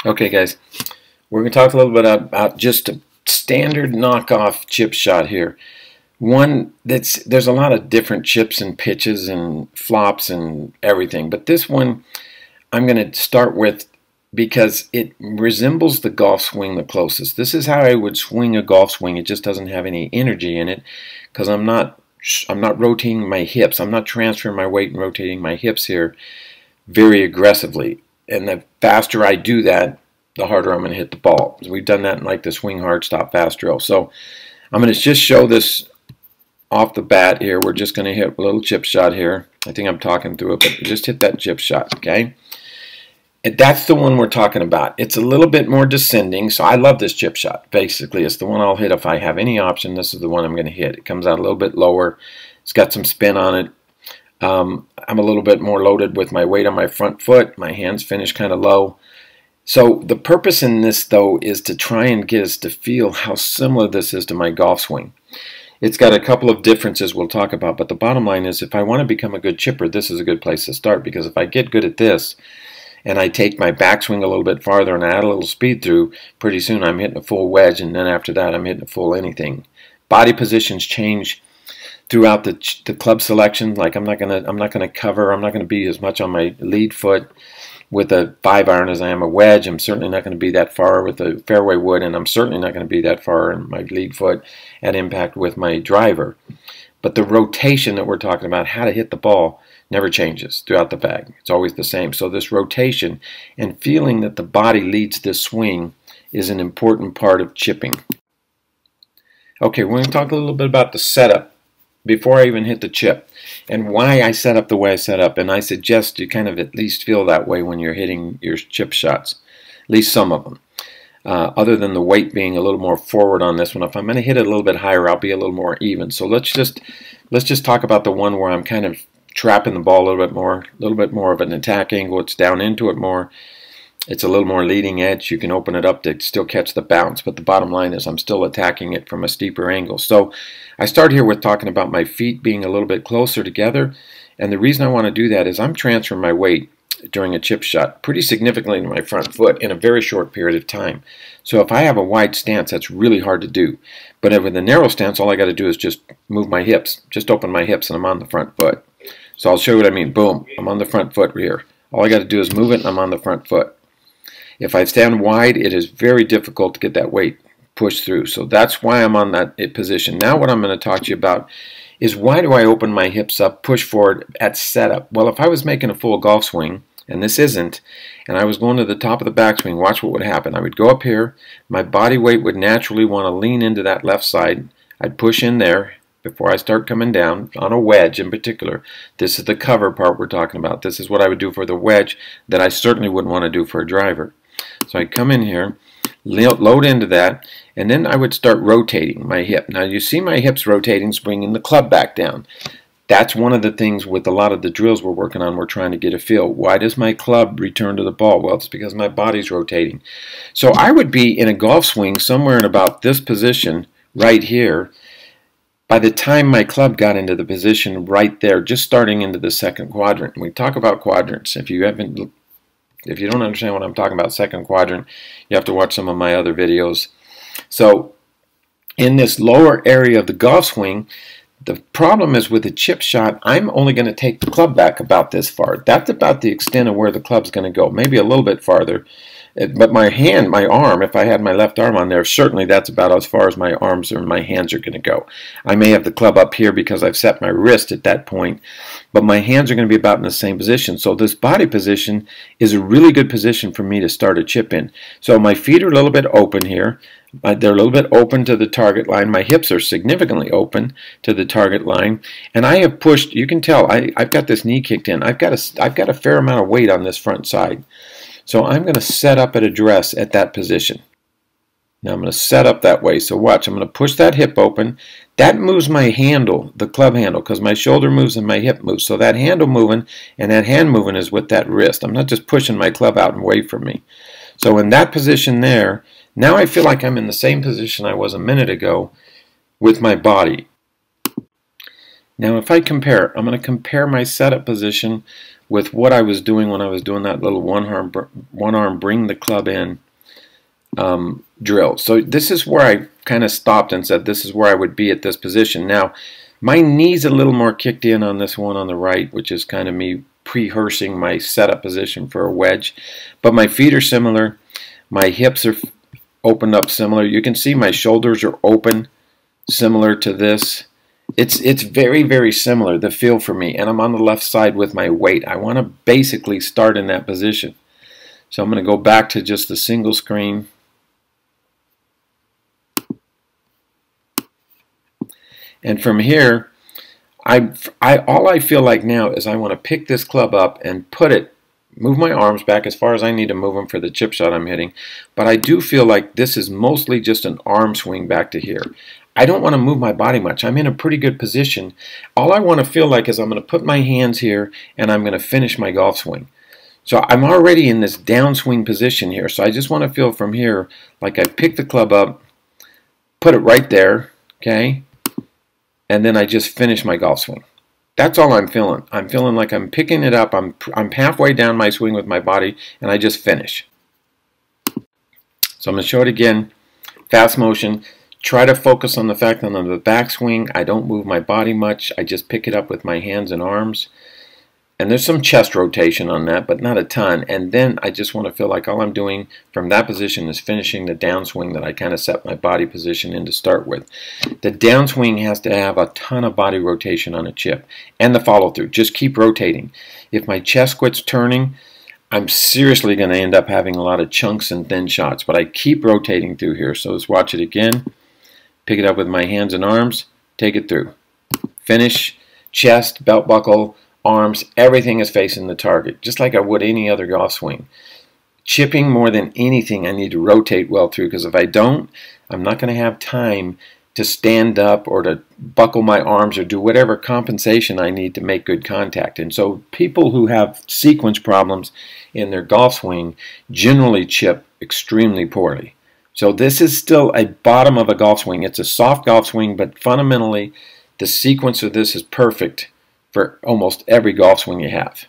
Okay, guys, we're going to talk a little bit about just a standard knockoff chip shot here. One there's a lot of different chips and pitches and flops and everything, but this one I'm going to start with because it resembles the golf swing the closest. This is how I would swing a golf swing. It just doesn't have any energy in it because I'm not rotating my hips. I'm not transferring my weight and rotating my hips here very aggressively. And the faster I do that, the harder I'm going to hit the ball. So we've done that in like the swing hard, stop fast drill. So I'm going to just show this off the bat here. We're just going to hit a little chip shot here. I think I'm talking through it, but just hit that chip shot, okay? And that's the one we're talking about. It's a little bit more descending, so I love this chip shot. Basically, it's the one I'll hit if I have any option. This is the one I'm going to hit. It comes out a little bit lower. It's got some spin on it. I'm a little bit more loaded with my weight on my front foot. My hands finish kind of low. So the purpose in this, though, is to try and get us to feel how similar this is to my golf swing. It's got a couple of differences we'll talk about, but the bottom line is if I want to become a good chipper, this is a good place to start, because if I get good at this and I take my backswing a little bit farther and add a little speed through, pretty soon I'm hitting a full wedge, and then after that I'm hitting a full anything. Body positions change throughout the club selection. Like I'm not gonna cover. I'm not gonna be as much on my lead foot with a 5-iron as I am a wedge. I'm certainly not going to be that far with a fairway wood, and I'm certainly not going to be that far in my lead foot at impact with my driver. But the rotation that we're talking about, how to hit the ball, never changes throughout the bag. It's always the same. So this rotation and feeling that the body leads this swing is an important part of chipping. Okay, we're going to talk a little bit about the setup before I even hit the chip and why I set up the way I set up. And I suggest you kind of at least feel that way when you're hitting your chip shots, at least some of them. Other than the weight being a little more forward on this one, if I'm going to hit it a little bit higher, I'll be a little more even. So let's just talk about the one where I'm kind of trapping the ball a little bit more of an attack angle. It's down into it more. It's a little more leading edge. You can open it up to still catch the bounce, but the bottom line is I'm still attacking it from a steeper angle. So I start here with talking about my feet being a little bit closer together, and the reason I want to do that is I'm transferring my weight during a chip shot pretty significantly to my front foot in a very short period of time. So if I have a wide stance, that's really hard to do. But with a narrow stance, all I got to do is just move my hips, just open my hips, and I'm on the front foot. So I'll show you what I mean. Boom, I'm on the front foot here. All I got to do is move it, and I'm on the front foot. If I stand wide, it is very difficult to get that weight pushed through. So that's why I'm on that position. Now what I'm going to talk to you about is why do I open my hips up, push forward at setup? Well, if I was making a full golf swing, and this isn't, and I was going to the top of the backswing, watch what would happen. I would go up here. My body weight would naturally want to lean into that left side. I'd push in there before I start coming down on a wedge in particular. This is the cover part we're talking about. This is what I would do for the wedge that I certainly wouldn't want to do for a driver. So I'd come in here, load into that, and then I would start rotating my hip. Now you see my hips rotating, bringing the club back down. That's one of the things with a lot of the drills we're working on. We're trying to get a feel. Why does my club return to the ball? Well, it's because my body's rotating. So I would be in a golf swing somewhere in about this position right here by the time my club got into the position right there, just starting into the second quadrant. And we talk about quadrants. If you don't understand what I'm talking about, second quadrant, you have to watch some of my other videos. So in this lower area of the golf swing, the problem is with the chip shot, I'm only going to take the club back about this far. That's about the extent of where the club's going to go, maybe a little bit farther. But my arm, if I had my left arm on there, certainly that's about as far as my arms or my hands are going to go. I may have the club up here because I've set my wrist at that point, but my hands are going to be about in the same position. So this body position is a really good position for me to start a chip in. So my feet are a little bit open here. They're a little bit open to the target line. My hips are significantly open to the target line, and I have pushed. You can tell I've got this knee kicked in. I've got a fair amount of weight on this front side. So I'm going to set up at address at that position. Now I'm going to set up that way. So watch, I'm going to push that hip open. That moves my handle, the club handle, because my shoulder moves and my hip moves. So that handle moving and that hand moving is with that wrist. I'm not just pushing my club out and away from me. So in that position there, now I feel like I'm in the same position I was a minute ago with my body. Now if I compare, I'm going to compare my setup position with what I was doing when I was doing that little one arm bring the club in drill. So this is where I kind of stopped and said this is where I would be at this position. Now, my knee's a little more kicked in on this one on the right, which is kind of me pre-rehearsing my setup position for a wedge. But my feet are similar. My hips are opened up similar. You can see my shoulders are open, similar to this. It's very, very similar, the feel for me. And I'm on the left side with my weight. I want to basically start in that position. So I'm going to go back to just the single screen. And from here, all I feel like now is I want to pick this club up and move my arms back as far as I need to move them for the chip shot I'm hitting. But I do feel like this is mostly just an arm swing back to here. I don't want to move my body much. I'm in a pretty good position. All I want to feel like is I'm going to put my hands here and I'm going to finish my golf swing. So I'm already in this downswing position here. So I just want to feel from here like I pick the club up, put it right there, okay? And then I just finish my golf swing. That's all I'm feeling. I'm feeling like I'm picking it up. I'm halfway down my swing with my body, and I just finish. So I'm going to show it again. Fast motion. Try to focus on the fact that on the backswing, I don't move my body much. I just pick it up with my hands and arms. And there's some chest rotation on that, but not a ton. And then I just want to feel like all I'm doing from that position is finishing the downswing that I kind of set my body position in to start with. The downswing has to have a ton of body rotation on a chip. And the follow through. Just keep rotating. If my chest quits turning, I'm seriously going to end up having a lot of chunks and thin shots. But I keep rotating through here. So let's watch it again. Pick it up with my hands and arms. Take it through. Finish. Chest, belt buckle, arms, everything is facing the target, just like I would any other golf swing. Chipping more than anything, I need to rotate well through, because if I don't, I'm not going to have time to stand up or to buckle my arms or do whatever compensation I need to make good contact. And so people who have sequence problems in their golf swing generally chip extremely poorly. So this is still a bottom of a golf swing. It's a soft golf swing, but fundamentally the sequence of this is perfect for almost every golf swing you have.